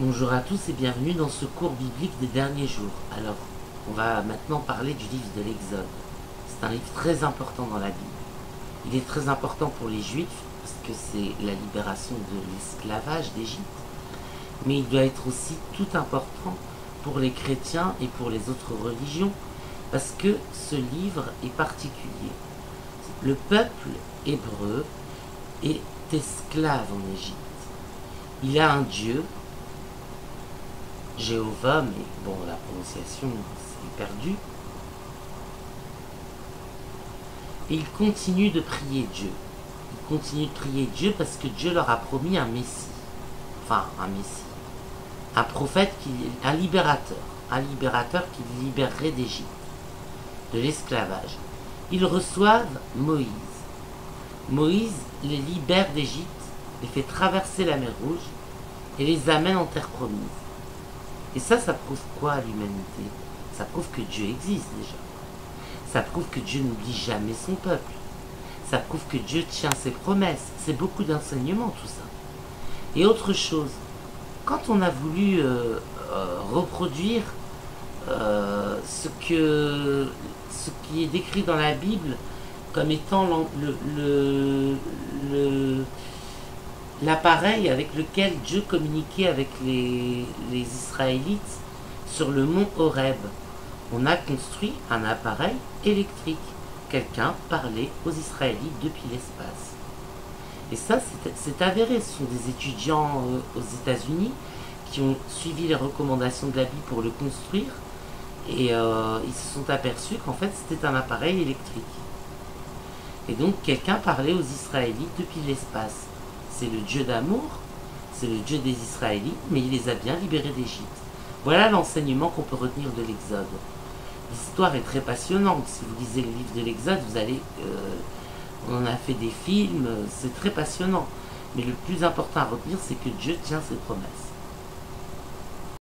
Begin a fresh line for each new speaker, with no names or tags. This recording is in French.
Bonjour à tous et bienvenue dans ce cours biblique des derniers jours. Alors, on va maintenant parler du livre de l'Exode. C'est un livre très important dans la Bible. Il est très important pour les Juifs parce que c'est la libération de l'esclavage d'Égypte. Mais il doit être aussi tout important pour les chrétiens et pour les autres religions parce que ce livre est particulier. Le peuple hébreu est esclave en Égypte. Il a un Dieu, Jéhovah, mais bon, la prononciation c'est perdu. Et ils continuent de prier Dieu. Ils continuent de prier Dieu parce que Dieu leur a promis un Messie. Enfin, un Messie. Un prophète, un libérateur qui les libérerait d'Égypte, de l'esclavage. Ils reçoivent Moïse. Moïse les libère d'Égypte, les fait traverser la mer Rouge et les amène en terre promise. Et ça prouve quoi à l'humanité? Ça prouve que Dieu existe déjà. Ça prouve que Dieu n'oublie jamais son peuple. Ça prouve que Dieu tient ses promesses. C'est beaucoup d'enseignements tout ça. Et autre chose, quand on a voulu reproduire ce qui est décrit dans la Bible comme étant l'appareil avec lequel Dieu communiquait avec les Israélites sur le mont Horeb, on a construit un appareil électrique. Quelqu'un parlait aux Israélites depuis l'espace. Et ça, c'est avéré. Ce sont des étudiants aux États-Unis qui ont suivi les recommandations de la Bible pour le construire. Et ils se sont aperçus qu'en fait, c'était un appareil électrique. Et donc, quelqu'un parlait aux Israélites depuis l'espace. C'est le Dieu d'amour, c'est le Dieu des Israélites, mais il les a bien libérés d'Égypte. Voilà l'enseignement qu'on peut retenir de l'Exode. L'histoire est très passionnante. Si vous lisez le livre de l'Exode, vous allez... on en a fait des films, c'est très passionnant. Mais le plus important à retenir, c'est que Dieu tient ses promesses.